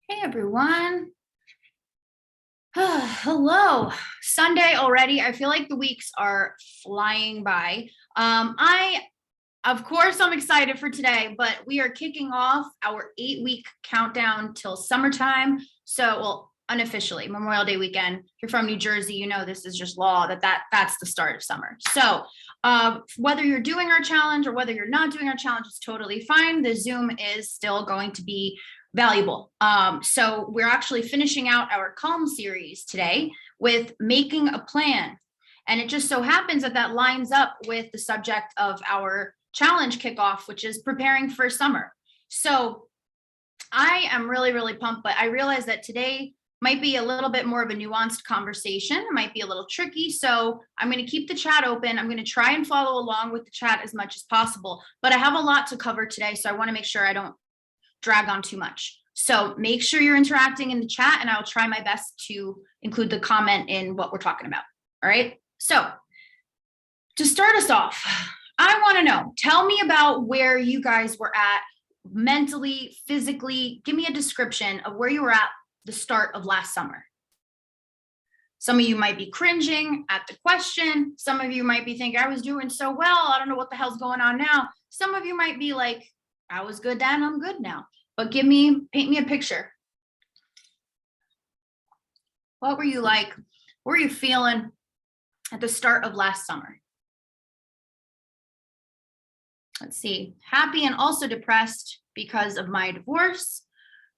Hey everyone. Hello. Sunday already. I feel like the weeks are flying by. Of course, I'm excited for today, but we are kicking off our 8-week countdown till summertime. So, well, unofficially, Memorial Day weekend. If you're from New Jersey, you know this is just law that's the start of summer. So, whether you're doing our challenge or whether you're not doing our challenge is totally fine. The Zoom is still going to be valuable. So we're actually finishing out our Calm series today with making a plan. And it just so happens that that lines up with the subject of our challenge kickoff, which is preparing for summer. So I am really, really pumped, but I realize that today might be a little bit more of a nuanced conversation. It might be a little tricky. So I'm going to keep the chat open. I'm going to try and follow along with the chat as much as possible, but I have a lot to cover today. So I want to make sure I don't drag on too much. So make sure you're interacting in the chat and I'll try my best to include the comment in what we're talking about. All right. So to start us off, I want to know, tell me about where you guys were at mentally, physically. Give me a description of where you were at the start of last summer. Some of you might be cringing at the question. Some of you might be thinking, I was doing so well. I don't know what the hell's going on now. Some of you might be like, I was good then, I'm good now. But paint me a picture. What were you like? What were you feeling at the start of last summer? Let's see, happy and also depressed because of my divorce,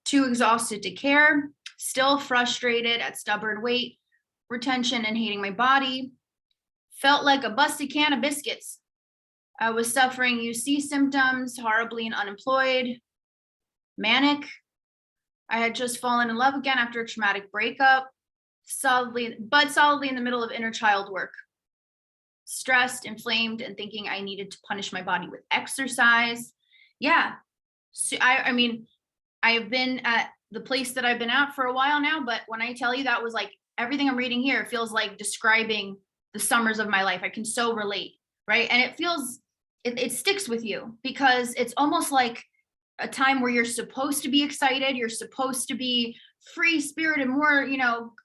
too exhausted to care, still frustrated at stubborn weight retention and hating my body, felt like a busted can of biscuits. I was suffering UC symptoms, horribly and unemployed, manic. I had just fallen in love again after a traumatic breakup, solidly in the middle of inner child work. Stressed, inflamed, and thinking I needed to punish my body with exercise. Yeah. So I mean, I've been at the place that I've been at for a while now, but when I tell you that was like everything I'm reading here feels like describing the summers of my life. I can so relate, right? And it sticks with you because it's almost like a time where you're supposed to be excited, you're supposed to be free spirited, more,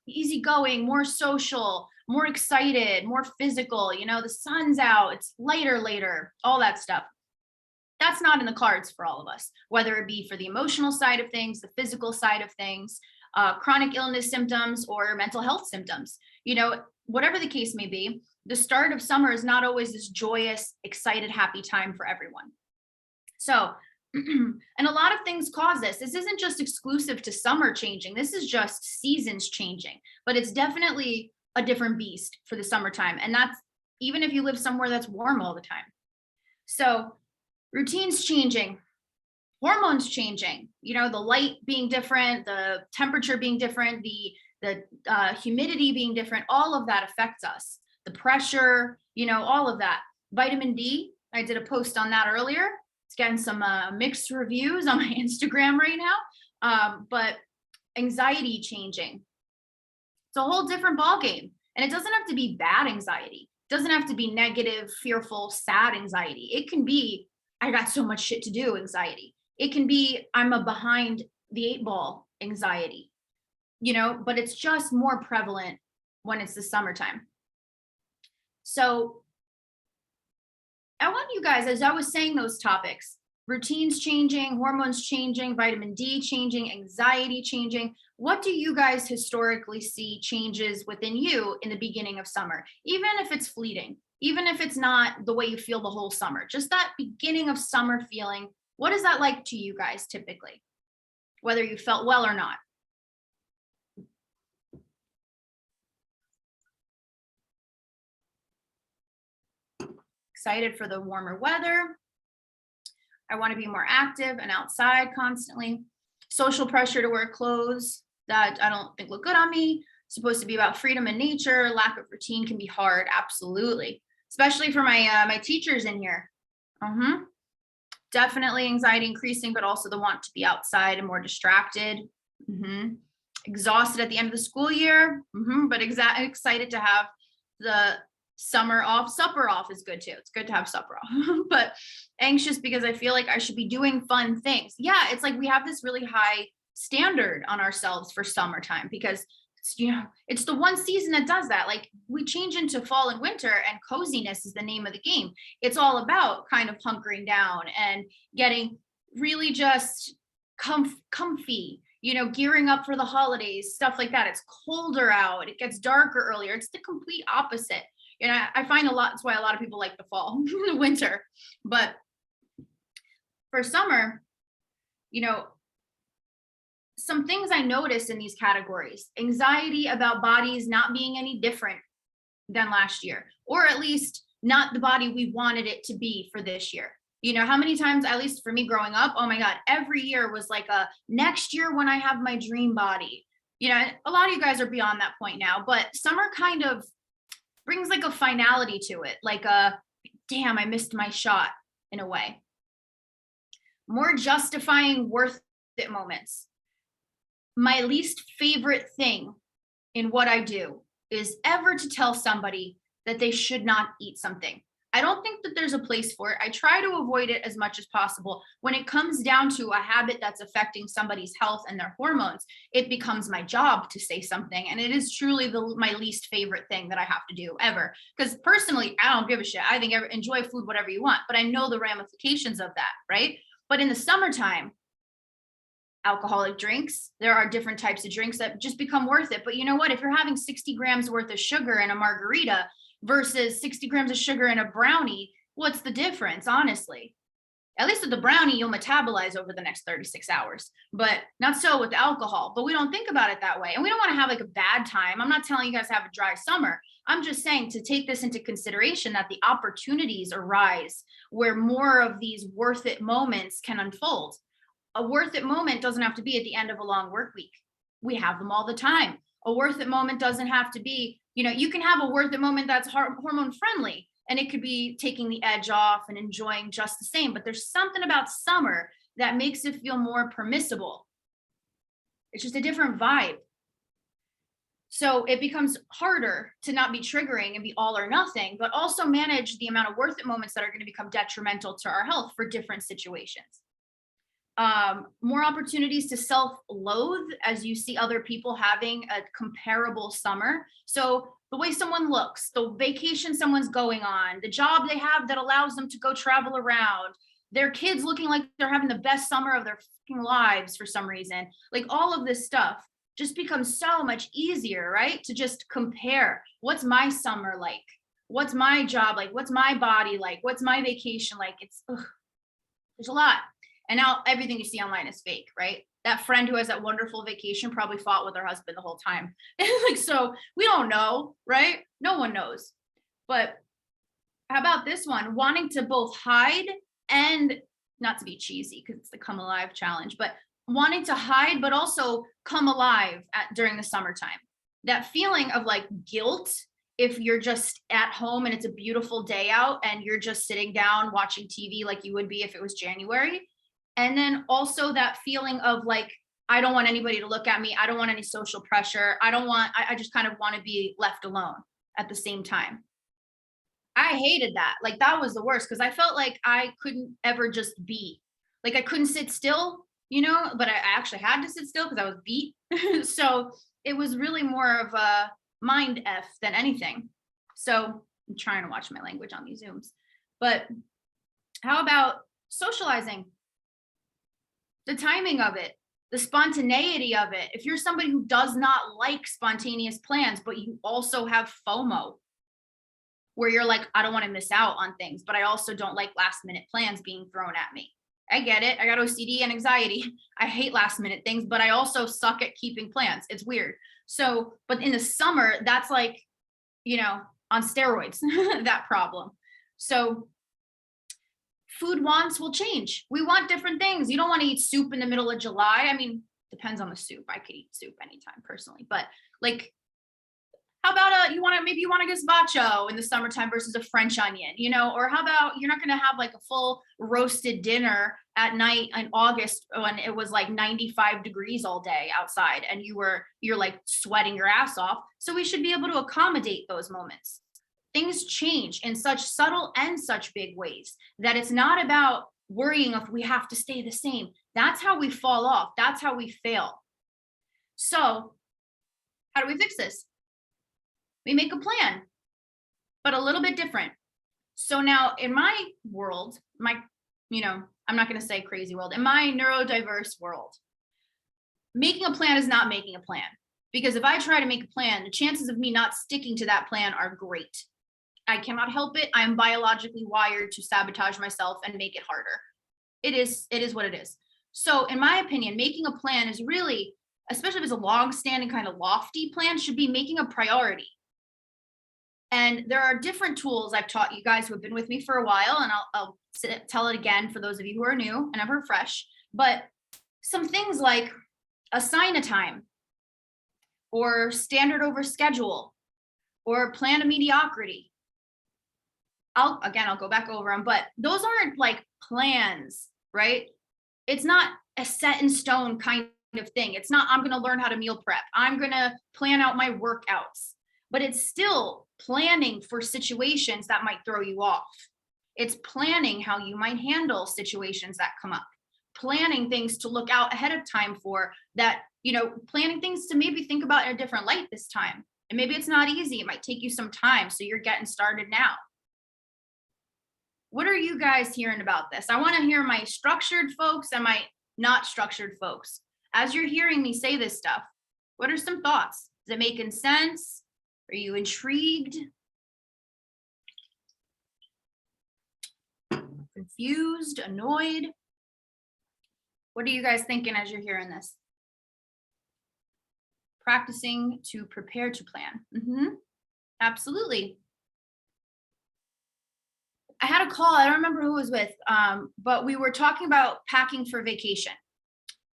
easygoing, more social, more excited, more physical, the sun's out, it's lighter later, all that stuff. That's not in the cards for all of us, whether it be for the emotional side of things, the physical side of things, chronic illness symptoms, or mental health symptoms. Whatever the case may be, the start of summer is not always this joyous, excited, happy time for everyone. So, and a lot of things cause this. This isn't just exclusive to summer changing. This is just seasons changing, but it's definitely a different beast for the summertime. And that's even if you live somewhere that's warm all the time. So routines changing, hormones changing, the light being different, the temperature being different, the humidity being different, all of that affects us. The pressure, all of that. Vitamin D, I did a post on that earlier. It's getting some mixed reviews on my Instagram right now. But anxiety changing. It's a whole different ballgame. And it doesn't have to be bad anxiety. It doesn't have to be negative, fearful, sad anxiety. It can be, I got so much shit to do anxiety. It can be, I'm a behind the 8 ball anxiety, but it's just more prevalent when it's the summertime. So I want you guys, as I was saying those topics, routines changing, hormones changing, vitamin D changing, anxiety changing. What do you guys historically see changes within you in the beginning of summer? Even if it's fleeting, even if it's not the way you feel the whole summer, just that beginning of summer feeling. What is that like to you guys typically, whether you felt well or not? Excited for the warmer weather. I want to be more active and outside constantly. Social pressure to wear clothes that I don't think look good on me. Supposed to be about freedom and nature. Lack of routine can be hard. Absolutely. Especially for my teachers in here. Definitely anxiety increasing, but also the want to be outside and more distracted. Exhausted at the end of the school year, but excited to have the summer off. Supper off is good too. It's good to have supper off, but anxious because I feel like I should be doing fun things. Yeah, it's like we have this really high standard on ourselves for summertime because it's the one season that does that. Like we change into fall and winter and coziness is the name of the game. It's all about kind of hunkering down and getting really just comfy, gearing up for the holidays, stuff like that. It's colder out, it gets darker earlier. It's the complete opposite. I find that's why a lot of people like the fall, the winter. But for summer, some things I noticed in these categories: anxiety about bodies not being any different than last year, or at least not the body we wanted it to be for this year. How many times, at least for me growing up, oh my God, every year was like a next year when I have my dream body. A lot of you guys are beyond that point now, but summer kind of brings like a finality to it, like a damn, I missed my shot in a way. More justifying worth it moments. My least favorite thing in what I do is ever to tell somebody that they should not eat something. I don't think that there's a place for it. I try to avoid it as much as possible. When it comes down to a habit that's affecting somebody's health and their hormones, it becomes my job to say something. And it is truly my least favorite thing that I have to do ever. Because personally, I don't give a shit. I think enjoy food, whatever you want, but I know the ramifications of that, right? But in the summertime, alcoholic drinks, there are different types of drinks that just become worth it. But you know what? If you're having 60 grams worth of sugar in a margarita versus 60 grams of sugar in a brownie, what's the difference, honestly? At least with the brownie, you'll metabolize over the next 36 hours, but not so with alcohol. But we don't think about it that way. And we don't want to have like a bad time. I'm not telling you guys to have a dry summer. I'm just saying to take this into consideration that the opportunities arise where more of these worth it moments can unfold. A worth it moment doesn't have to be at the end of a long work week. We have them all the time. A worth it moment doesn't have to be, you can have a worth it moment that's hormone friendly, and it could be taking the edge off and enjoying just the same. But there's something about summer that makes it feel more permissible. It's just a different vibe. So it becomes harder to not be triggering and be all or nothing, but also manage the amount of worth it moments that are going to become detrimental to our health for different situations. More opportunities to self-loathe as you see other people having a comparable summer. So the way someone looks, the vacation someone's going on, the job they have that allows them to go travel around, their kids looking like they're having the best summer of their fucking lives for some reason. Like all of this stuff just becomes so much easier, right? To just compare. What's my summer like? What's my job like? What's my body like? What's my vacation like? There's a lot. And now everything you see online is fake, right? That friend who has that wonderful vacation probably fought with her husband the whole time. So we don't know, right? No one knows. But how about this one? Wanting to both hide and, not to be cheesy because it's the come alive challenge, but wanting to hide, but also come alive during the summertime. That feeling of like guilt if you're just at home and it's a beautiful day out and you're just sitting down watching TV like you would be if it was January. And then also that feeling of like, I don't want anybody to look at me. I don't want any social pressure. I just kind of want to be left alone at the same time. I hated that. Like that was the worst because I felt like I couldn't ever just be. Like I couldn't sit still, but I actually had to sit still because I was beat. So it was really more of a mind F than anything. So I'm trying to watch my language on these Zooms. But how about socializing? The timing of it, the spontaneity of it. If you're somebody who does not like spontaneous plans, but you also have FOMO, where you're like, I don't want to miss out on things, but I also don't like last minute plans being thrown at me. I get it. I got OCD and anxiety. I hate last minute things, but I also suck at keeping plans. It's weird. So, but in the summer, that's like, on steroids, that problem. So food wants will change. We want different things. You don't want to eat soup in the middle of July. I mean, depends on the soup. I could eat soup anytime personally, but like, how about maybe you want a gazpacho in the summertime versus a French onion, or how about you're not going to have like a full roasted dinner at night in August when it was like 95 degrees all day outside and you're like sweating your ass off. So we should be able to accommodate those moments. Things change in such subtle and such big ways that it's not about worrying if we have to stay the same. That's how we fall off. That's how we fail. So how do we fix this? We make a plan, but a little bit different. So now in my world, I'm not going to say crazy world, in my neurodiverse world, making a plan is not making a plan. Because if I try to make a plan, the chances of me not sticking to that plan are great. I cannot help it. I am biologically wired to sabotage myself and make it harder. It is what it is. So in my opinion, making a plan is really, especially if it's a long-standing kind of lofty plan, should be making a priority. And there are different tools I've taught you guys who have been with me for a while, and I'll tell it again for those of you who are new and ever fresh. But some things like assign a time, or standard over schedule, or plan a mediocrity. I'll go back over them, but those aren't like plans, right? It's not a set in stone kind of thing. It's not, I'm going to learn how to meal prep. I'm going to plan out my workouts, but it's still planning for situations that might throw you off. It's planning how you might handle situations that come up, planning things to look out ahead of time for that, planning things to maybe think about in a different light this time. And maybe it's not easy. It might take you some time. So you're getting started now. What are you guys hearing about this? I want to hear my structured folks and my not structured folks. As you're hearing me say this stuff, what are some thoughts? Is it making sense? Are you intrigued? Confused? Annoyed? What are you guys thinking as you're hearing this? Practicing to prepare to plan. Absolutely. I had a call, I don't remember who it was with, but we were talking about packing for vacation.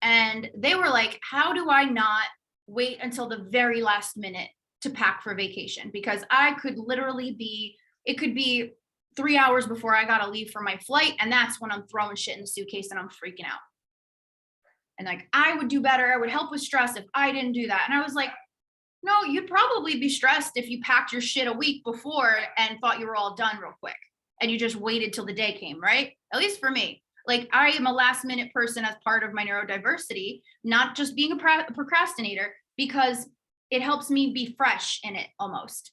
And they were like, how do I not wait until the very last minute to pack for vacation? Because I could literally it could be 3 hours before I gotta leave for my flight. And that's when I'm throwing shit in the suitcase and I'm freaking out. And like, I would do better. I would help with stress if I didn't do that. And I was like, no, you'd probably be stressed if you packed your shit a week before and thought you were all done real quick. And you just waited till the day came, right? At least for me. Like, I am a last minute person as part of my neurodiversity, not just being a procrastinator, because it helps me be fresh in it almost.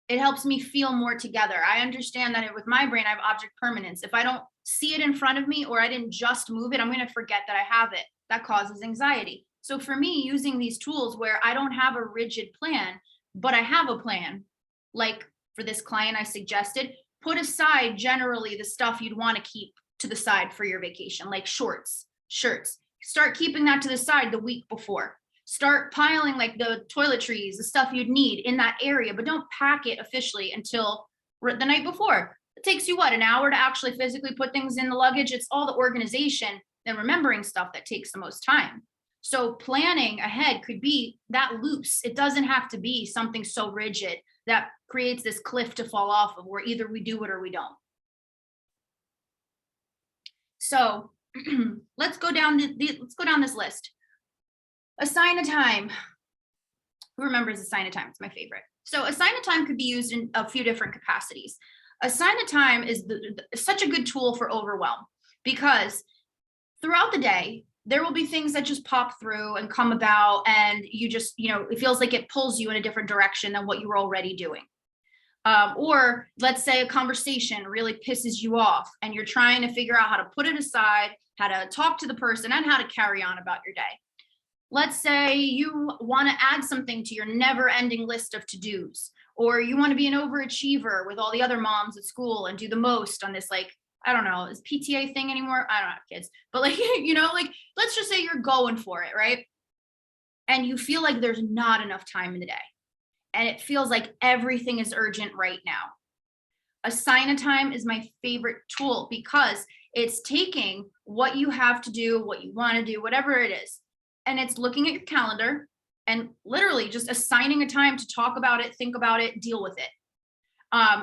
It helps me feel more together. I understand that with my brain, I have object permanence. If I don't see it in front of me or I didn't just move it, I'm going to forget that I have it. That causes anxiety. So for me, using these tools where I don't have a rigid plan, but I have a plan, like for this client I suggested, put aside generally the stuff you'd want to keep to the side for your vacation, like shorts, shirts. Start keeping that to the side the week before. Start piling like the toiletries, the stuff you'd need in that area, but don't pack it officially until the night before. It takes you an hour to actually physically put things in the luggage. It's all the organization and remembering stuff that takes the most time. So planning ahead could be that loose. It doesn't have to be something so rigid that creates this cliff to fall off of where either we do it or we don't. So let's go down this list. Assign a time. Who remembers assign a time? It's my favorite. So assign a time could be used in a few different capacities. Assign a time is such a good tool for overwhelm, because throughout the day, there will be things that just pop through and come about, and you just, it feels like it pulls you in a different direction than what you were already doing. Or let's say a conversation really pisses you off and you're trying to figure out how to put it aside, how to talk to the person, and how to carry on about your day. Let's say you want to add something to your never-ending list of to-dos, or you want to be an overachiever with all the other moms at school and do the most on this, like, I don't know, is PTA thing anymore? I don't have kids, but like, let's just say you're going for it, right? And you feel like there's not enough time in the day. And it feels like everything is urgent right now. Assign a time is my favorite tool, because it's taking what you have to do, what you want to do, whatever it is, and it's looking at your calendar and literally just assigning a time to talk about it, think about it, deal with it.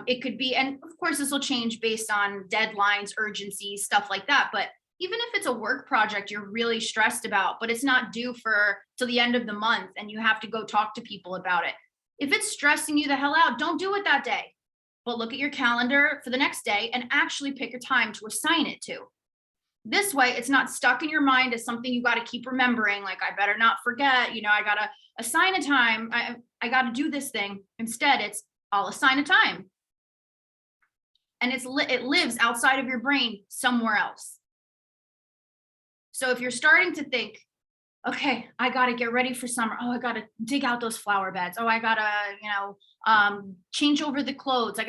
It could be, and of course this will change based on deadlines, urgency, stuff like that. But even if it's a work project you're really stressed about, but it's not due till the end of the month and you have to go talk to people about it. If it's stressing you the hell out, don't do it that day, but look at your calendar for the next day and actually pick a time to assign it to. This way, it's not stuck in your mind as something you got to keep remembering. Like, I better not forget, I got to assign a time. I got to do this thing. Instead, it's I'll assign a time. And it lives outside of your brain somewhere else. So if you're starting to think, okay, I got to get ready for summer. Oh, I got to dig out those flower beds. Oh, I got to, change over the clothes.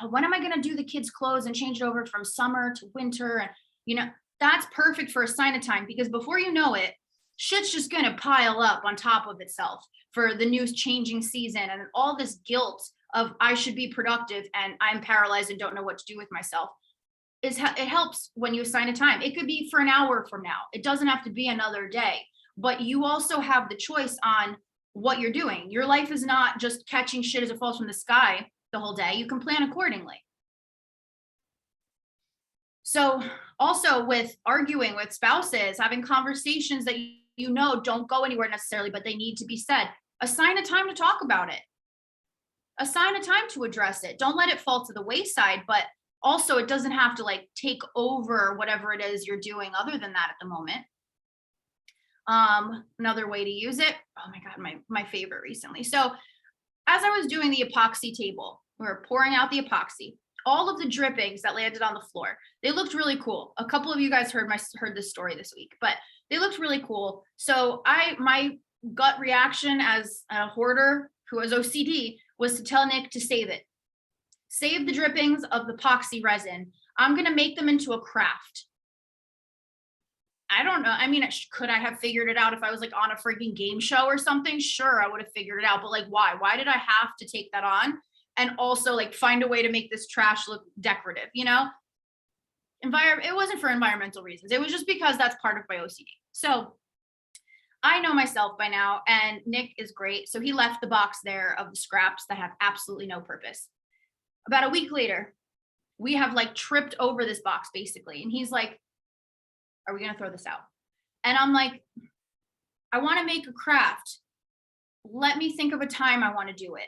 When am I going to do the kids' clothes and change it over from summer to winter? And, that's perfect for assign a time, because before you know it, shit's just going to pile up on top of itself for the new changing season, and all this guilt of I should be productive and I'm paralyzed and don't know what to do with myself. It helps when you assign a time. It could be for an hour from now. It doesn't have to be another day, but you also have the choice on what you're doing. Your life is not just catching shit as it falls from the sky the whole day. You can plan accordingly. So also with arguing with spouses, having conversations that don't go anywhere necessarily, but they need to be said, assign a time to talk about it. Assign a time to address it. Don't let it fall to the wayside, but also it doesn't have to like take over whatever it is you're doing other than that at the moment. Another way to use it. Oh my God, my favorite recently. So as I was doing the epoxy table, we were pouring out the epoxy, all of the drippings that landed on the floor, they looked really cool. A couple of you guys heard this story this week, but they looked really cool. So my gut reaction as a hoarder who has OCD was to tell Nick to save it. Save the drippings of the epoxy resin. I'm going to make them into a craft. I don't know. I mean, could I have figured it out if I was like on a freaking game show or something? Sure, I would have figured it out. But like, why? Why did I have to take that on? And also like find a way to make this trash look decorative, It wasn't for environmental reasons. It was just because that's part of my OCD. So I know myself by now, and Nick is great. So he left the box there of the scraps that have absolutely no purpose. About a week later, we have like tripped over this box basically. And he's like, are we going to throw this out? And I'm like, I want to make a craft. Let me think of a time I want to do it.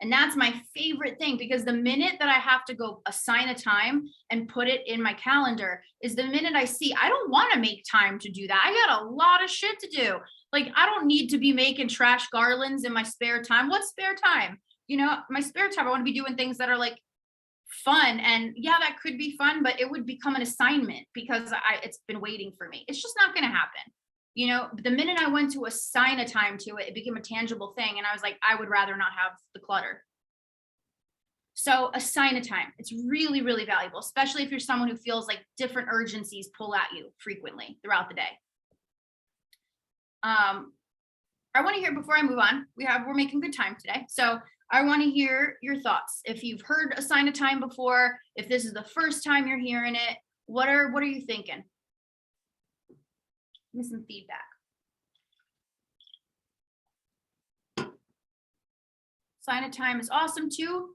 And that's my favorite thing, because the minute that I have to go assign a time and put it in my calendar is the minute I see I don't want to make time to do that. I got a lot of shit to do. Like, I don't need to be making trash garlands in my spare time. What's spare time? My spare time, I want to be doing things that are like fun. And yeah, that could be fun, but it would become an assignment because it's been waiting for me. It's just not going to happen. The minute I went to assign a time to it, it became a tangible thing. And I was like, I would rather not have the clutter. So assign a time. It's really, really valuable, especially if you're someone who feels like different urgencies pull at you frequently throughout the day. I want to hear, before I move on, we're making good time today. So I want to hear your thoughts. If you've heard assign a time before, if this is the first time you're hearing it, what are you thinking? Give me some feedback. Assign a time is awesome too,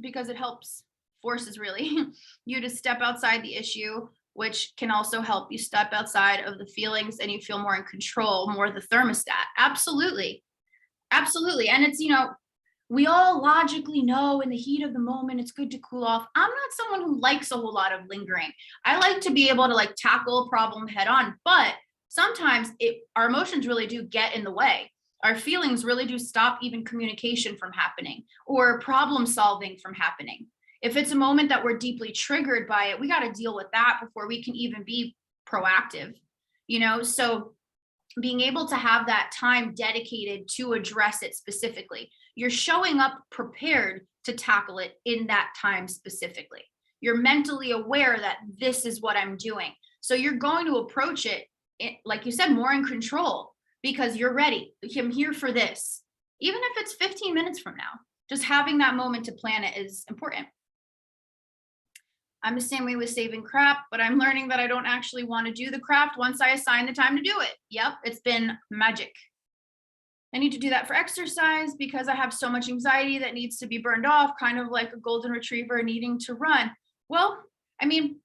because it forces really you to step outside the issue, which can also help you step outside of the feelings and you feel more in control, more the thermostat. Absolutely. Absolutely. And it's, we all logically know in the heat of the moment, it's good to cool off. I'm not someone who likes a whole lot of lingering. I like to be able to like tackle a problem head on, but sometimes our emotions really do get in the way. Our feelings really do stop even communication from happening or problem solving from happening. If it's a moment that we're deeply triggered by it, we got to deal with that before we can even be proactive, So being able to have that time dedicated to address it specifically, you're showing up prepared to tackle it in that time specifically. You're mentally aware that this is what I'm doing. So you're going to approach it, like you said, more in control because you're ready. I'm here for this. Even if it's 15 minutes from now, just having that moment to plan it is important. I'm the same way with saving crap, but I'm learning that I don't actually want to do the craft once I assign the time to do it. Yep, it's been magic. I need to do that for exercise because I have so much anxiety that needs to be burned off, kind of like a golden retriever needing to run. Well, I mean,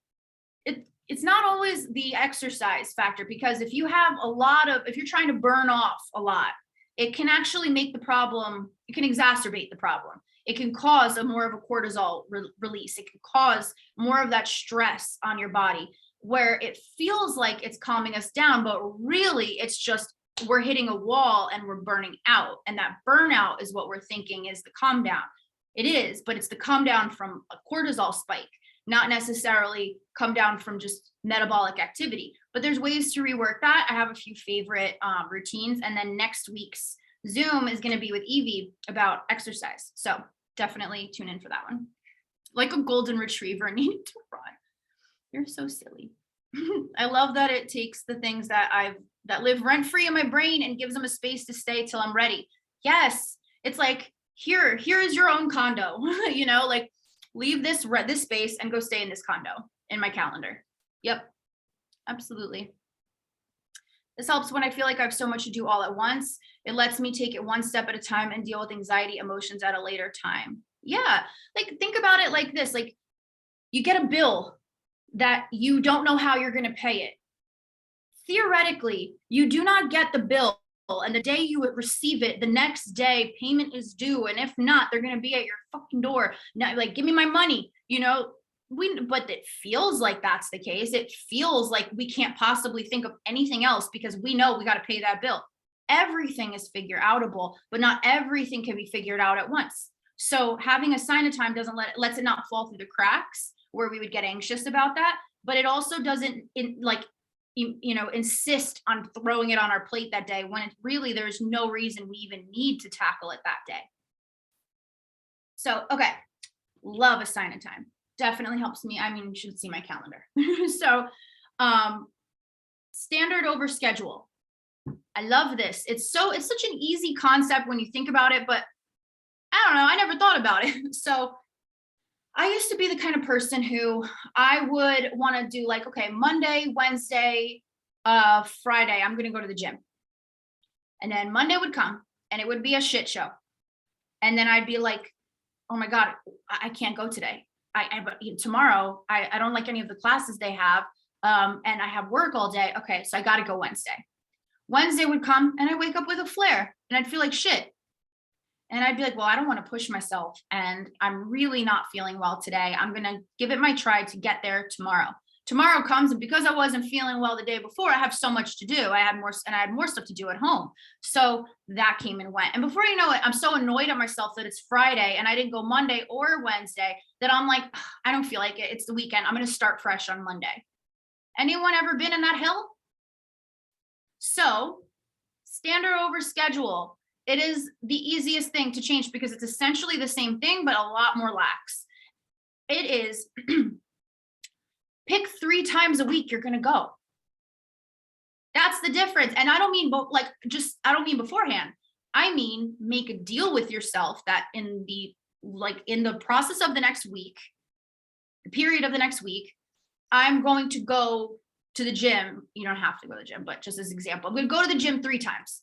it's not always the exercise factor, because if you're trying to burn off a lot, it can actually make the problem, it can exacerbate the problem. It can cause more of a cortisol release. It can cause more of that stress on your body. where it feels like it's calming us down, but really it's just we're hitting a wall and we're burning out. And that burnout is what we're thinking is the calm down. It is, but it's the calm down from a cortisol spike, not necessarily come down from just metabolic activity. But there's ways to rework that. I have a few favorite routines. And then next week's Zoom is going to be with Evie about exercise. So definitely tune in for that one. Like a golden retriever needing to run. You're so silly. I love that it takes the things that live rent free in my brain and gives them a space to stay till I'm ready. Yes, it's like here is your own condo. Like leave this space and go stay in this condo in my calendar. Yep, absolutely. This helps when I feel like I have so much to do all at once. It lets me take it one step at a time and deal with anxiety emotions at a later time. Yeah, like think about it like this, like you get a bill that you don't know how you're going to pay it. Theoretically, you do not get the bill, and the day you receive it, the next day payment is due, and if not, they're going to be at your fucking door. Now, like, give me my money, but it feels like that's the case. It feels like we can't possibly think of anything else because we know we got to pay that bill. Everything is figure outable, but not everything can be figured out at once. So having a sign of time lets it not fall through the cracks where we would get anxious about that, but it also doesn't insist on throwing it on our plate that day when it's really there's no reason we even need to tackle it that day. So, okay, love a sign of time. Definitely helps me. I mean, you should see my calendar. So, standard over schedule. I love this. It's such an easy concept when you think about it, but I don't know, I never thought about it. So I used to be the kind of person who I would want to do like, okay, Monday, Wednesday, Friday, I'm going to go to the gym. And then Monday would come and it would be a shit show. And then I'd be like, oh my God, I can't go today. Tomorrow, I don't like any of the classes they have. And I have work all day. Okay, so I got to go Wednesday. Wednesday would come and I wake up with a flare and I'd feel like shit. And I'd be like, well, I don't want to push myself and I'm really not feeling well today. I'm going to give it my try to get there tomorrow. Tomorrow comes and because I wasn't feeling well the day before, I have so much to do. I had more stuff to do at home. So that came and went. And before you know it, I'm so annoyed at myself that it's Friday and I didn't go Monday or Wednesday that I'm like, I don't feel like it. It's the weekend. I'm going to start fresh on Monday. Anyone ever been in that hill? So standard over schedule. It is the easiest thing to change because it's essentially the same thing, but a lot more lax. It is pick 3 times a week you're going to go. That's the difference. And I don't mean I don't mean beforehand. I mean, make a deal with yourself that in the process of the next week, the period of the next week, I'm going to go to the gym. You don't have to go to the gym, but just as an example, I'm going to go to the gym 3 times.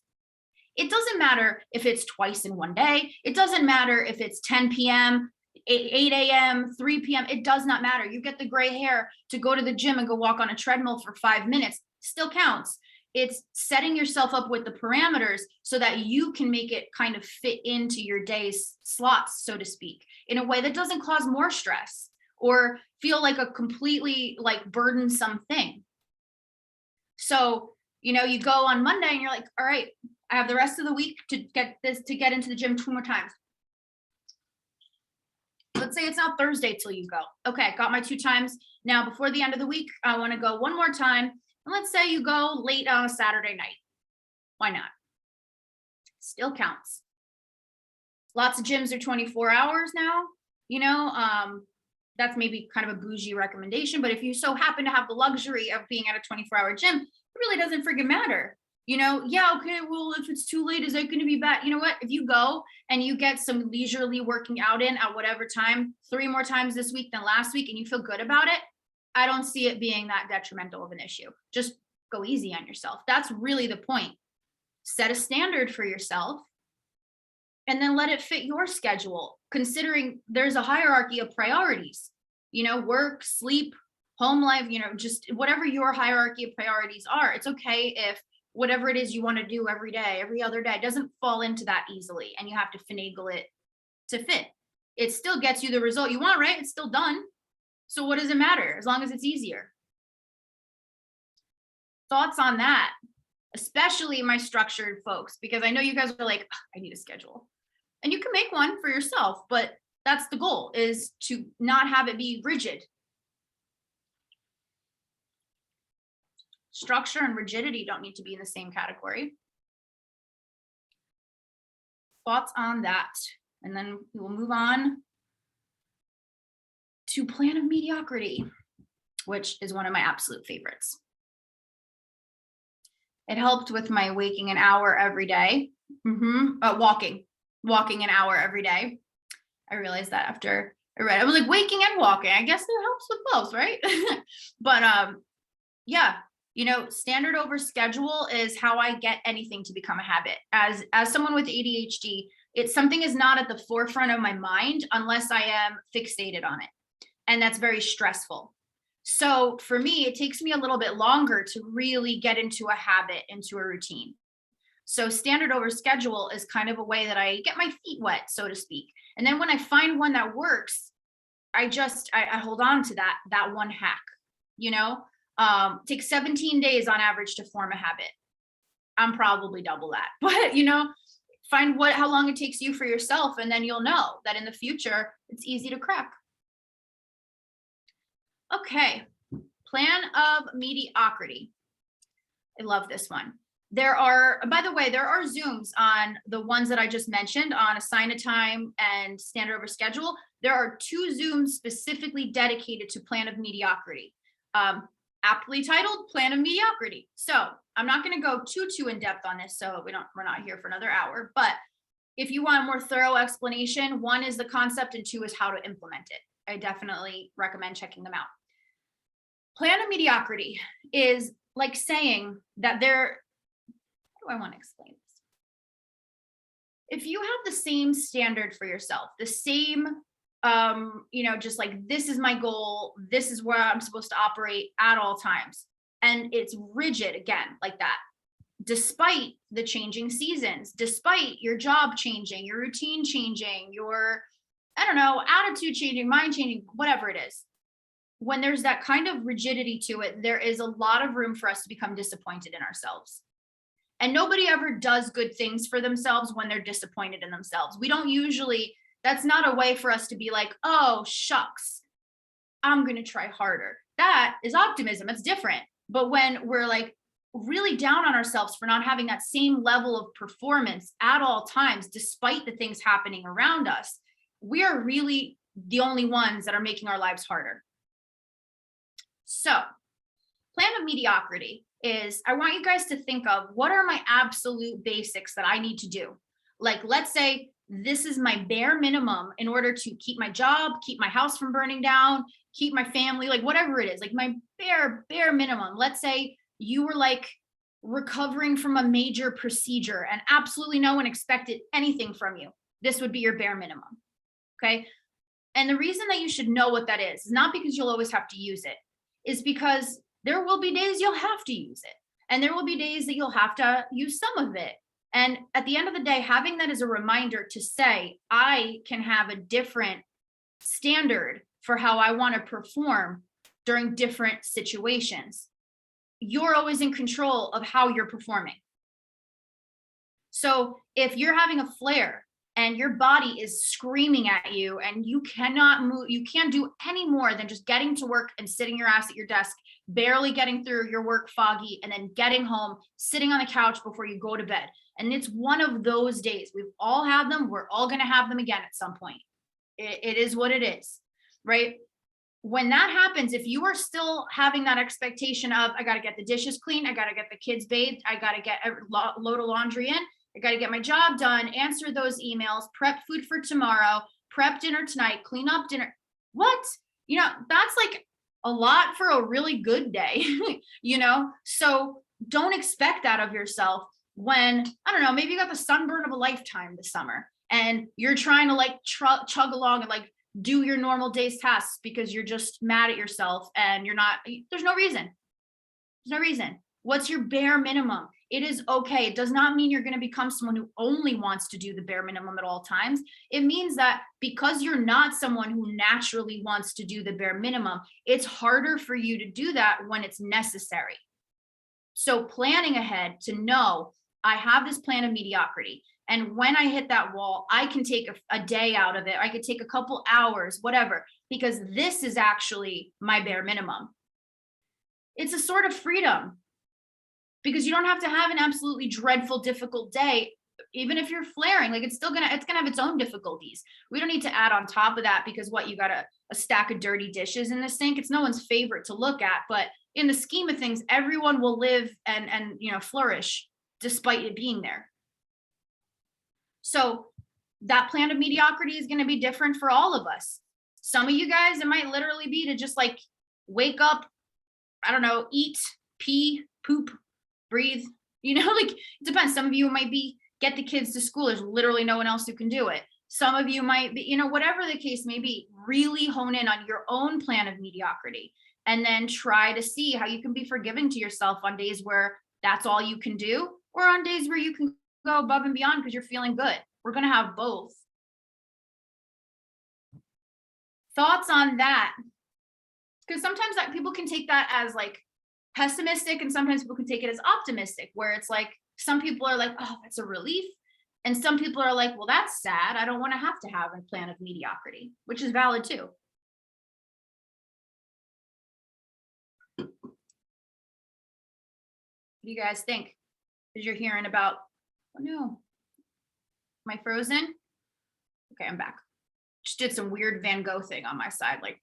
It doesn't matter if it's twice in one day. It doesn't matter if it's 10 p.m., 8 a.m., 3 p.m. It does not matter. You get the gray hair to go to the gym and go walk on a treadmill for 5 minutes. Still counts. It's setting yourself up with the parameters so that you can make it kind of fit into your day's slots, so to speak, in a way that doesn't cause more stress or feel like a completely burdensome thing. So, you go on Monday and you're like, all right, I have the rest of the week to get into the gym 2 more times. Let's say it's not Thursday till you go. Okay, got my 2 times. Now, before the end of the week, I want to go 1 more time. And let's say you go late on a Saturday night. Why not? Still counts. Lots of gyms are 24 hours now. That's maybe kind of a bougie recommendation. But if you so happen to have the luxury of being at a 24-hour gym, it really doesn't freaking matter. Yeah, okay, well, if it's too late, is it going to be bad? You know what? If you go and you get some leisurely working out in at whatever time, 3 more times this week than last week, and you feel good about it, I don't see it being that detrimental of an issue. Just go easy on yourself. That's really the point. Set a standard for yourself and then let it fit your schedule, considering there's a hierarchy of priorities, work, sleep, home life, just whatever your hierarchy of priorities are. It's okay if whatever it is you want to do every day, every other day, doesn't fall into that easily and you have to finagle it to fit. It still gets you the result you want, right? It's still done. So what does it matter as long as it's easier? Thoughts on that, especially my structured folks, because I know you guys are like, I need a schedule. And you can make one for yourself, but that's the goal, is to not have it be rigid. Structure and rigidity don't need to be in the same category. Thoughts on that? And then we will move on to plan of mediocrity, which is one of my absolute favorites. It helped with my waking an hour every day. Walking an hour every day. I realized that after I read it. I was like, waking and walking. I guess that helps with both, right? But yeah, standard over schedule is how I get anything to become a habit. As someone with ADHD, it's something is not at the forefront of my mind unless I am fixated on it. And that's very stressful. So for me, it takes me a little bit longer to really get into a habit, into a routine. So standard over schedule is kind of a way that I get my feet wet, so to speak. And then when I find one that works, I hold on to that one hack, takes 17 days on average to form a habit. I'm probably double that, but find how long it takes you for yourself. And then you'll know that in the future, it's easy to crack. Okay. Plan of mediocrity. I love this one. By the way, there are Zooms on the ones that I just mentioned on Assign a Time and Standard over Schedule. There are 2 Zooms specifically dedicated to Plan of Mediocrity, aptly titled Plan of Mediocrity. So I'm not going to go too in depth on this, so we're not here for another hour. But if you want a more thorough explanation, 1 is the concept and 2 is how to implement it. I definitely recommend checking them out. Plan of mediocrity is like saying that how do I want to explain this? If you have the same standard for yourself, the same, just like, this is my goal, this is where I'm supposed to operate at all times. And it's rigid again, like that, despite the changing seasons, despite your job changing, your routine changing, your, attitude changing, mind changing, whatever it is. When there's that kind of rigidity to it, there is a lot of room for us to become disappointed in ourselves. And nobody ever does good things for themselves when they're disappointed in themselves. That's not a way for us to be like, oh, shucks, I'm going to try harder. That is optimism. It's different. But when we're like really down on ourselves for not having that same level of performance at all times, despite the things happening around us, we are really the only ones that are making our lives harder. So, plan of mediocrity is, I want you guys to think of, what are my absolute basics that I need to do? Like, let's say this is my bare minimum in order to keep my job, keep my house from burning down, keep my family, like whatever it is, like my bare minimum. Let's say you were like recovering from a major procedure and absolutely no one expected anything from you. This would be your bare minimum. Okay. And the reason that you should know what that is not because you'll always have to use it, is because there will be days you'll have to use it. And there will be days that you'll have to use some of it. And at the end of the day, having that as a reminder to say, I can have a different standard for how I want to perform during different situations. You're always in control of how you're performing. So if you're having a flare and your body is screaming at you and you cannot move, you can't do any more than just getting to work and sitting your ass at your desk, barely getting through your work foggy, and then getting home, sitting on the couch before you go to bed. And it's one of those days. We've all had them. We're all going to have them again at some point. It is what it is, right? When that happens, if you are still having that expectation of, I got to get the dishes clean, I got to get the kids bathed, I got to get a load of laundry in, I got to get my job done, answer those emails, prep food for tomorrow, prep dinner tonight, clean up dinner. What? That's like a lot for a really good day, So don't expect that of yourself when, I don't know, maybe you got the sunburn of a lifetime this summer and you're trying to like chug along and like do your normal day's tasks because you're just mad at yourself and there's no reason. There's no reason. What's your bare minimum? It is okay. It does not mean you're going to become someone who only wants to do the bare minimum at all times. It means that because you're not someone who naturally wants to do the bare minimum, it's harder for you to do that when it's necessary. So planning ahead to know I have this plan of mediocrity. And when I hit that wall, I can take a day out of it. I could take a couple hours, whatever, because this is actually my bare minimum. It's a sort of freedom because you don't have to have an absolutely dreadful, difficult day. Even if you're flaring, like it's gonna have its own difficulties. We don't need to add on top of that because what, you got a stack of dirty dishes in the sink. It's no one's favorite to look at, but in the scheme of things, everyone will live and flourish despite it being there. So that plan of mediocrity is going to be different for all of us. Some of you guys, it might literally be to just like wake up, I don't know, eat, pee, poop, breathe, like it depends. Some of you might be get the kids to school. There's literally no one else who can do it. Some of you might be, whatever the case may be, really hone in on your own plan of mediocrity and then try to see how you can be forgiving to yourself on days where that's all you can do, or on days where you can go above and beyond because you're feeling good. We're going to have both. Thoughts on that? Because sometimes people can take that as like pessimistic, and sometimes people can take it as optimistic, where it's like some people are like, oh, that's a relief. And some people are like, well, that's sad. I don't want to have a plan of mediocrity, which is valid too. What do you guys think? Because you're hearing about, oh no, am I frozen? Okay, I'm back. Just did some weird Van Gogh thing on my side. Like,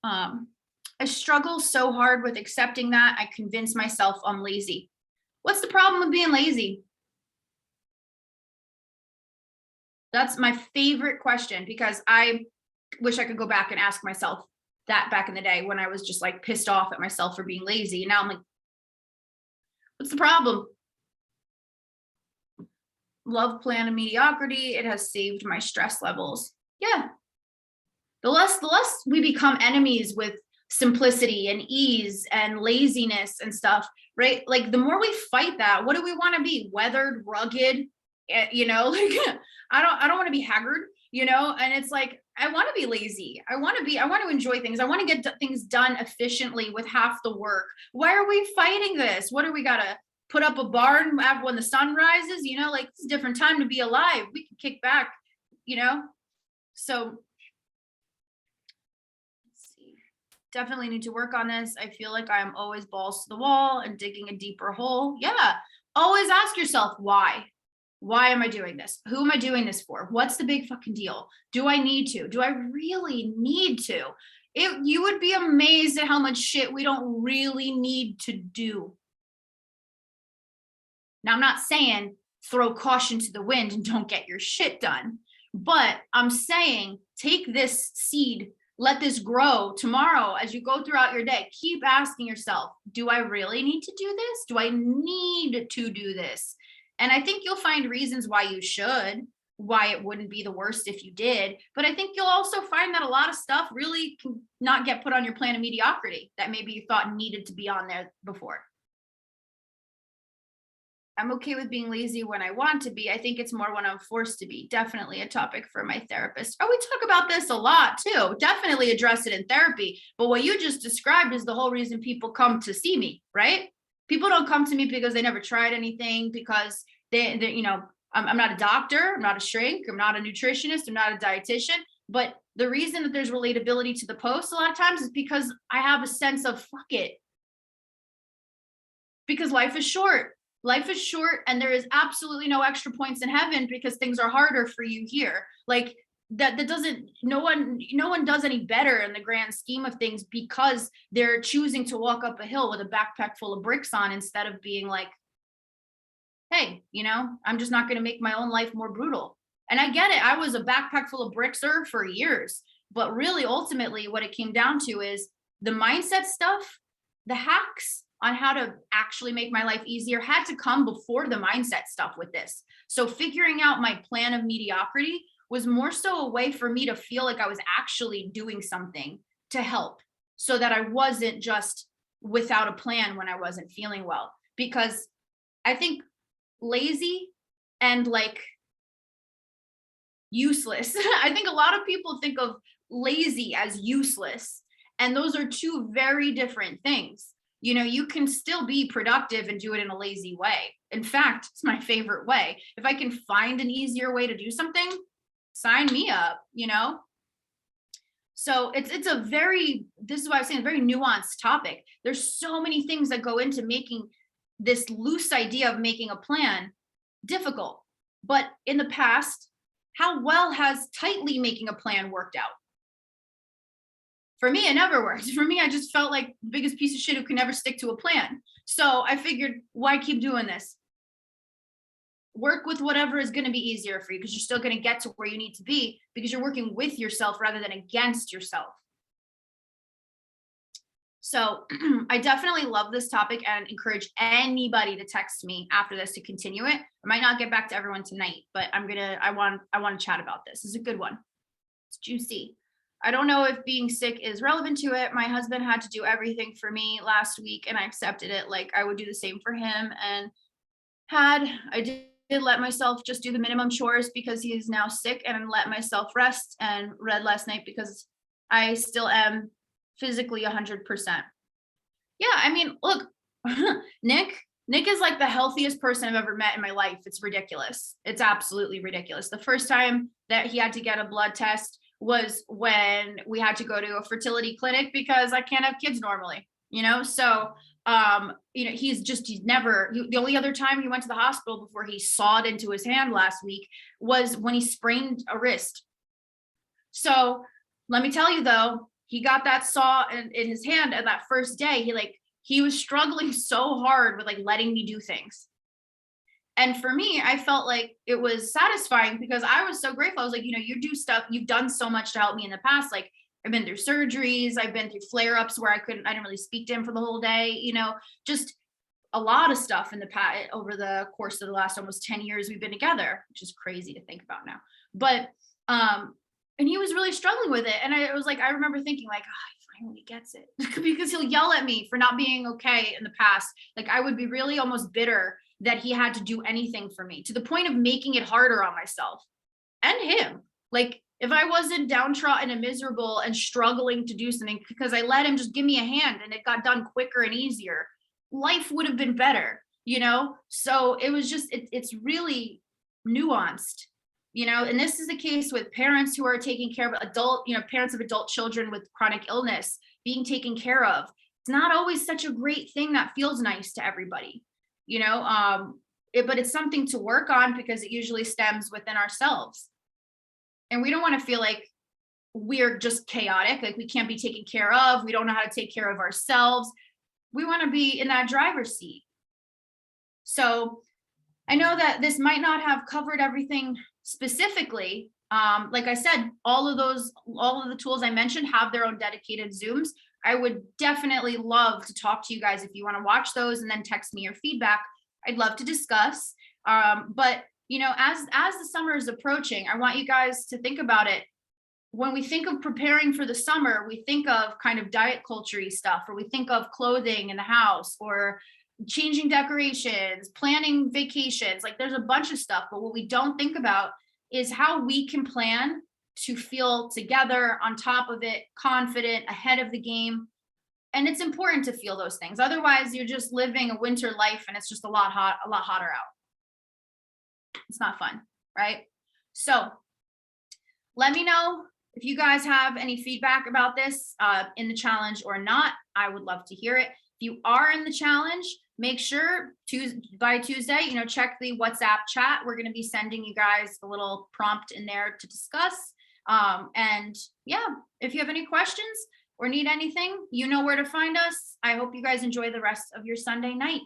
I struggle so hard with accepting that I convince myself I'm lazy. What's the problem with being lazy? That's my favorite question, because I wish I could go back and ask myself that back in the day when I was just like pissed off at myself for being lazy. And now I'm like, what's the problem? Love plan of mediocrity. It has saved my stress levels. Yeah. The less we become enemies with simplicity and ease and laziness and stuff, right? Like the more we fight that, what do we want to be? Weathered, rugged, like I don't want to be haggard, and it's like, I want to be lazy. I want to enjoy things. I want to get things done efficiently with half the work. Why are we fighting this? What do we got to put up a barn when the sun rises? Like it's a different time to be alive. We can kick back, so definitely need to work on this. I feel like I'm always balls to the wall and digging a deeper hole. Yeah. Always ask yourself, why? Why am I doing this? Who am I doing this for? What's the big fucking deal? Do I need to? Do I really need to? You would be amazed at how much shit we don't really need to do. Now, I'm not saying throw caution to the wind and don't get your shit done, but I'm saying take this seed, let this grow. Tomorrow, as you go throughout your day, keep asking yourself, do I really need to do this? Do I need to do this? And I think you'll find reasons why you should, why it wouldn't be the worst if you did. But I think you'll also find that a lot of stuff really can not get put on your plan of mediocrity that maybe you thought needed to be on there before. I'm okay with being lazy when I want to be. I think it's more when I'm forced to be. Definitely a topic for my therapist. Oh, we talk about this a lot too. Definitely address it in therapy. But what you just described is the whole reason people come to see me, right? People don't come to me because they never tried anything, because I'm not a doctor, I'm not a shrink, I'm not a nutritionist, I'm not a dietitian. But the reason that there's relatability to the post a lot of times is because I have a sense of fuck it. Because life is short. Life is short, and there is absolutely no extra points in heaven because things are harder for you here. Like that doesn't, no one does any better in the grand scheme of things because they're choosing to walk up a hill with a backpack full of bricks on instead of being like, hey, I'm just not going to make my own life more brutal. And I get it. I was a backpack full of brickser for years, but really ultimately what it came down to is the mindset stuff, the hacks on how to actually make my life easier had to come before the mindset stuff with this. So figuring out my plan of mediocrity was more so a way for me to feel like I was actually doing something to help, so that I wasn't just without a plan when I wasn't feeling well. Because I think lazy and like useless, I think a lot of people think of lazy as useless, and those are two very different things. You can still be productive and do it in a lazy way. In fact, it's my favorite way. If I can find an easier way to do something, sign me up. So it's a very, this is why I was saying, a very nuanced topic. There's so many things that go into making this loose idea of making a plan difficult. But in the past, how well has tightly making a plan worked out? For me, it never worked. For me, I just felt like the biggest piece of shit who could never stick to a plan. So I figured, why keep doing this? Work with whatever is going to be easier for you, because you're still going to get to where you need to be, because you're working with yourself rather than against yourself. So I definitely love this topic and encourage anybody to text me after this to continue it. I might not get back to everyone tonight, but I want to chat about this. This is a good one. It's juicy. I don't know if being sick is relevant to it. My husband had to do everything for me last week, and I accepted it. Like I would do the same for him. And I did let myself just do the minimum chores because he is now sick, and let myself rest and read last night because I still am physically 100%. Yeah, I mean, look, Nick is like the healthiest person I've ever met in my life. It's ridiculous. It's absolutely ridiculous. The first time that he had to get a blood test was when we had to go to a fertility clinic because I can't have kids normally. So the only other time he went to the hospital before he sawed into his hand last week was when he sprained a wrist. So let me tell you though, he got that saw in his hand, and that first day he was struggling so hard with letting me do things. And for me, I felt like it was satisfying because I was so grateful. I was like, you do stuff, you've done so much to help me in the past. Like I've been through surgeries, I've been through flare-ups where I didn't really speak to him for the whole day, just a lot of stuff in the past over the course of the last almost 10 years we've been together, which is crazy to think about now. But and he was really struggling with it. And I remember thinking he finally gets it because he'll yell at me for not being okay in the past. Like I would be really almost bitter that he had to do anything for me, to the point of making it harder on myself and him. Like if I wasn't downtrodden and miserable and struggling to do something because I let him just give me a hand and it got done quicker and easier, life would have been better, So it was just, it's really nuanced, and this is the case with parents who are taking care of parents of adult children with chronic illness being taken care of. It's not always such a great thing that feels nice to everybody, but it's something to work on because it usually stems within ourselves. And we don't want to feel like we're just chaotic, like we can't be taken care of. We don't know how to take care of ourselves. We want to be in that driver's seat. So I know that this might not have covered everything specifically. Like I said, all of the tools I mentioned have their own dedicated Zooms. I would definitely love to talk to you guys if you want to watch those and then text me your feedback. I'd love to discuss. But as the summer is approaching, I want you guys to think about it. When we think of preparing for the summer, we think of kind of diet culture-y stuff, or we think of clothing in the house, or changing decorations, planning vacations. Like there's a bunch of stuff, but what we don't think about is how we can plan to feel together, on top of it, confident, ahead of the game. And it's important to feel those things. Otherwise, you're just living a winter life and it's just a lot hotter out. It's not fun, right? So let me know if you guys have any feedback about this in the challenge or not. I would love to hear it. If you are in the challenge, make sure by Tuesday, check the WhatsApp chat. We're going to be sending you guys a little prompt in there to discuss. And yeah, if you have any questions or need anything, you know where to find us. I hope you guys enjoy the rest of your Sunday night.